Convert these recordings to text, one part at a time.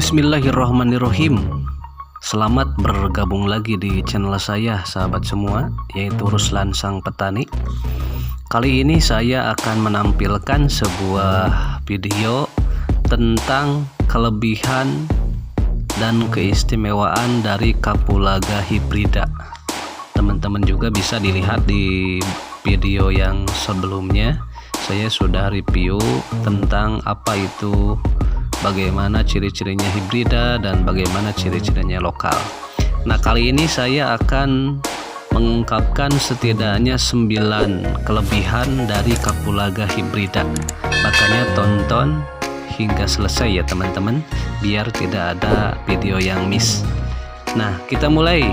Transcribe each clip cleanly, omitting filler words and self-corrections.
Bismillahirrahmanirrahim. Selamat bergabung lagi di channel saya, sahabat semua, yaitu Ruslan Sang Petani. Kali ini saya akan menampilkan sebuah video tentang kelebihan dan keistimewaan dari Kapulaga hibrida. Teman-teman juga bisa dilihat di video yang sebelumnya. Saya sudah review tentang apa itu, bagaimana ciri-cirinya hibrida dan bagaimana ciri-cirinya lokal. Nah, kali ini saya akan mengungkapkan setidaknya 9 kelebihan dari Kapulaga hibrida. Makanya tonton hingga selesai ya teman-teman, biar tidak ada video yang miss. Nah, kita mulai.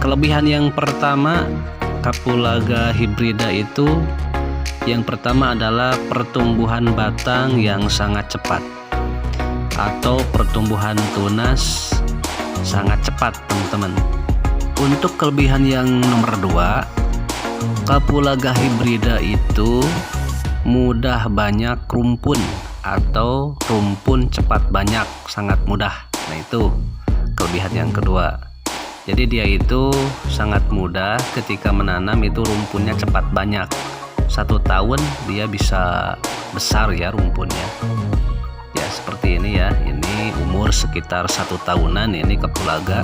Kelebihan yang pertama Kapulaga hibrida itu, yang pertama adalah pertumbuhan batang yang sangat cepat atau pertumbuhan tunas sangat cepat, teman-teman. Untuk kelebihan yang nomor 2, Kapulaga hibrida itu mudah banyak rumpun atau rumpun cepat banyak, sangat mudah. Nah, itu kelebihan yang kedua. Jadi dia itu sangat mudah ketika menanam, itu rumpunnya cepat banyak. 1 tahun dia bisa besar ya rumpunnya. Ya seperti ini ya, ini umur sekitar 1 tahunan ini Kapulaga.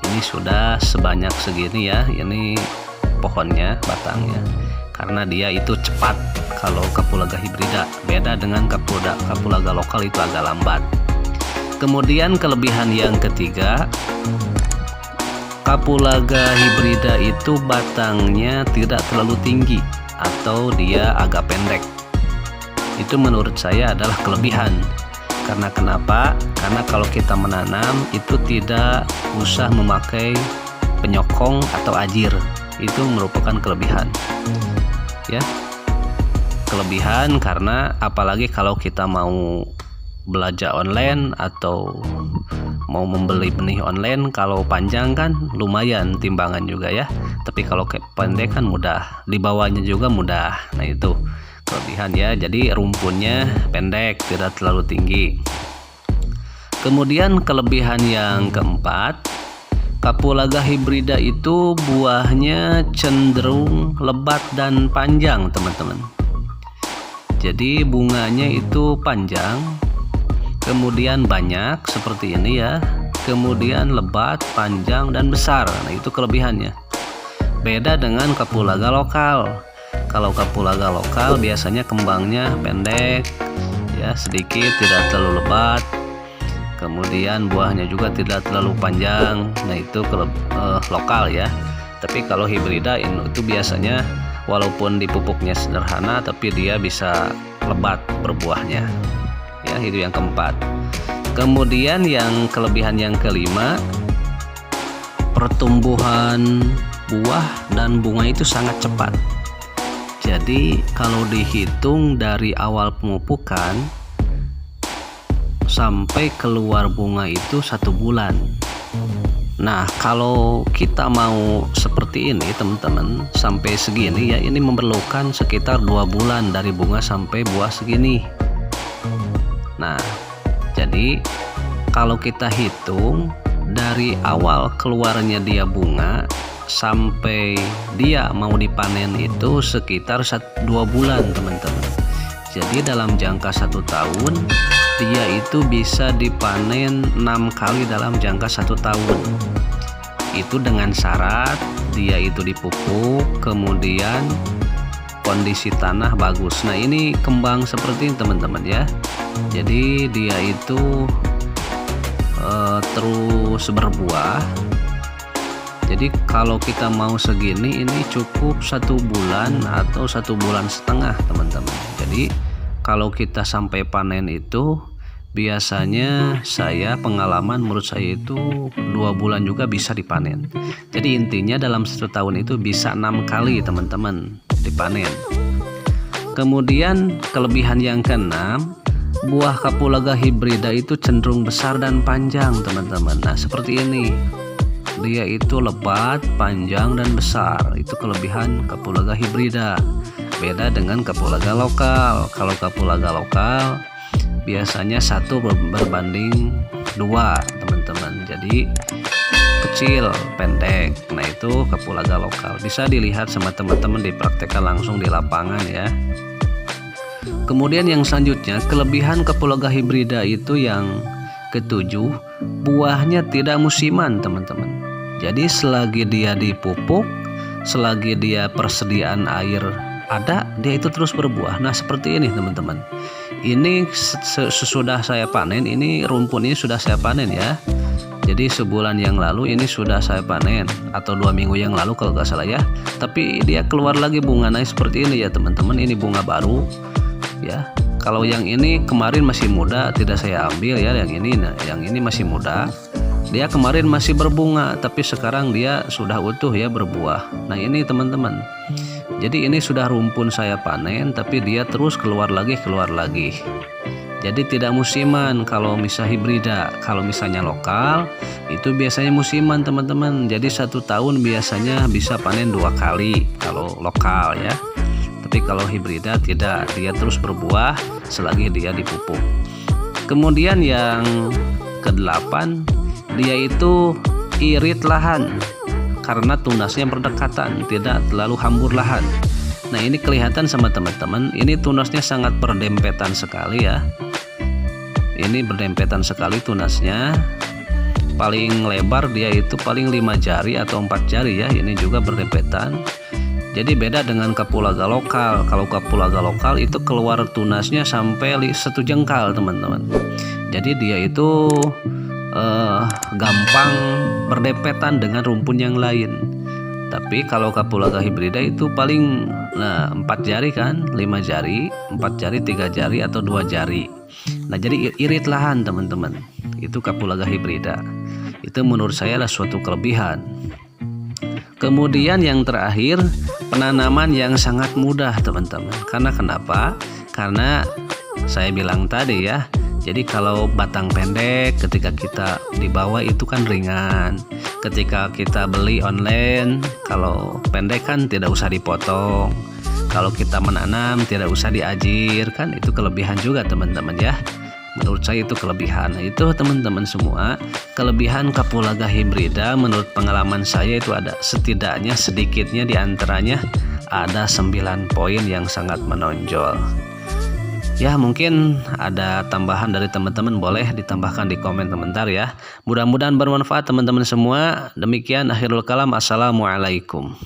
Ini sudah sebanyak segini ya, ini pohonnya, batangnya. Karena dia itu cepat kalau Kapulaga hibrida, beda dengan Kapulaga lokal, itu agak lambat. Kemudian kelebihan yang ketiga, Kapulaga hibrida itu batangnya tidak terlalu tinggi atau dia agak pendek. Itu menurut saya adalah kelebihan. Karena kenapa? Karena kalau kita menanam itu tidak usah memakai penyokong atau ajir. Itu merupakan kelebihan. Ya. Kelebihan karena apalagi kalau kita mau belajar online atau mau membeli benih online, kalau panjang kan lumayan timbangan juga ya. Tapi kalau pendek kan mudah, dibawanya juga mudah. Nah, itu kelebihan ya. Jadi rumpunnya pendek, tidak terlalu tinggi. Kemudian kelebihan yang keempat, Kapulaga hibrida itu buahnya cenderung lebat dan panjang, teman-teman. Jadi bunganya itu panjang, kemudian banyak seperti ini ya, kemudian lebat, panjang, dan besar. Nah, itu kelebihannya. Beda dengan Kapulaga lokal. Kalau Kapulaga lokal biasanya kembangnya pendek ya, sedikit, tidak terlalu lebat, kemudian buahnya juga tidak terlalu panjang. Nah, itu lokal ya. Tapi kalau hibrida itu biasanya walaupun dipupuknya sederhana, tapi dia bisa lebat berbuahnya ya. Itu yang keempat. Kemudian yang kelebihan yang kelima, pertumbuhan buah dan bunga itu sangat cepat. Jadi kalau dihitung dari awal pemupukan sampai keluar bunga itu 1 bulan. Nah, kalau kita mau seperti ini teman-teman, sampai segini ya, ini memerlukan sekitar 2 bulan dari bunga sampai buah segini. Nah, jadi kalau kita hitung dari awal keluarnya dia bunga sampai dia mau dipanen itu sekitar 2 bulan, teman-teman. Jadi dalam jangka 1 tahun dia itu bisa dipanen 6 kali dalam jangka 1 tahun. Itu dengan syarat dia itu dipupuk, kemudian kondisi tanah bagus. Nah, ini kembang seperti ini teman-teman ya. Jadi dia itu terus berbuah. Jadi kalau kita mau segini, ini cukup 1 bulan atau 1,5 bulan teman-teman. Jadi kalau kita sampai panen itu biasanya pengalaman menurut saya itu 2 bulan juga bisa dipanen. Jadi intinya dalam 1 tahun itu bisa 6 kali teman-teman dipanen. Kemudian kelebihan yang keenam, buah Kapulaga hibrida itu cenderung besar dan panjang, teman-teman. Nah, seperti ini. Dia itu lebat, panjang, dan besar. Itu kelebihan Kapulaga hibrida. Beda dengan Kapulaga lokal. Kalau Kapulaga lokal biasanya 1 berbanding 2 teman-teman, jadi kecil pendek. Nah itu kapulaga lokal, bisa dilihat sama teman-teman, dipraktekkan langsung di lapangan ya. Kemudian yang selanjutnya, kelebihan kapulaga hibrida itu yang ketujuh, buahnya tidak musiman teman-teman. Jadi selagi dia dipupuk, selagi dia persediaan air ada, dia itu terus berbuah. Nah seperti ini teman-teman, ini sesudah saya panen, ini rumpun ini sudah saya panen ya. Jadi sebulan yang lalu ini sudah saya panen, atau 2 minggu yang lalu kalau nggak salah ya. Tapi dia keluar lagi bunga naik seperti ini ya teman-teman, ini bunga baru ya. Kalau yang ini kemarin masih muda, tidak saya ambil ya yang ini. Nah yang ini masih muda, dia kemarin masih berbunga, tapi sekarang dia sudah utuh ya, berbuah. Nah ini teman-teman, jadi ini sudah rumpun saya panen, tapi dia terus keluar lagi. Jadi tidak musiman kalau misalnya hibrida. Kalau misalnya lokal itu biasanya musiman teman-teman. Jadi 1 tahun biasanya bisa panen 2 kali kalau lokal ya. Tapi kalau hibrida tidak, dia terus berbuah selagi dia dipupuk. Kemudian yang ke-8, dia itu irit lahan karena tunasnya berdekatan, tidak terlalu hambur lahan. Nah ini kelihatan sama teman-teman, ini tunasnya sangat berdempetan sekali ya. Ini berdempetan sekali tunasnya. Paling lebar dia itu paling 5 jari atau 4 jari ya. Ini juga berdempetan. Jadi beda dengan kapulaga lokal. Kalau kapulaga lokal itu keluar tunasnya sampai 1 jengkal teman-teman. Jadi dia itu gampang berdempetan dengan rumpun yang lain. Tapi kalau kapulaga hibrida itu paling 4 jari kan, 5 jari, 4 jari, 3 jari atau 2 jari. Nah jadi irit lahan teman-teman, itu kapulaga hibrida. Itu menurut saya adalah suatu kelebihan. Kemudian yang terakhir, penanaman yang sangat mudah teman-teman. Karena kenapa? Karena saya bilang tadi ya, jadi kalau batang pendek ketika kita dibawa itu kan ringan. Ketika kita beli online, kalau pendek kan tidak usah dipotong. Kalau kita menanam tidak usah diajir, kan itu kelebihan juga teman-teman ya. Menurut saya itu kelebihan. Nah, itu teman-teman semua, kelebihan kapulaga hibrida menurut pengalaman saya itu ada setidaknya sedikitnya diantaranya ada 9 poin yang sangat menonjol. Ya mungkin ada tambahan dari teman-teman, boleh ditambahkan di komen komentar ya. Mudah-mudahan bermanfaat teman-teman semua. Demikian akhirul kalam. Assalamualaikum.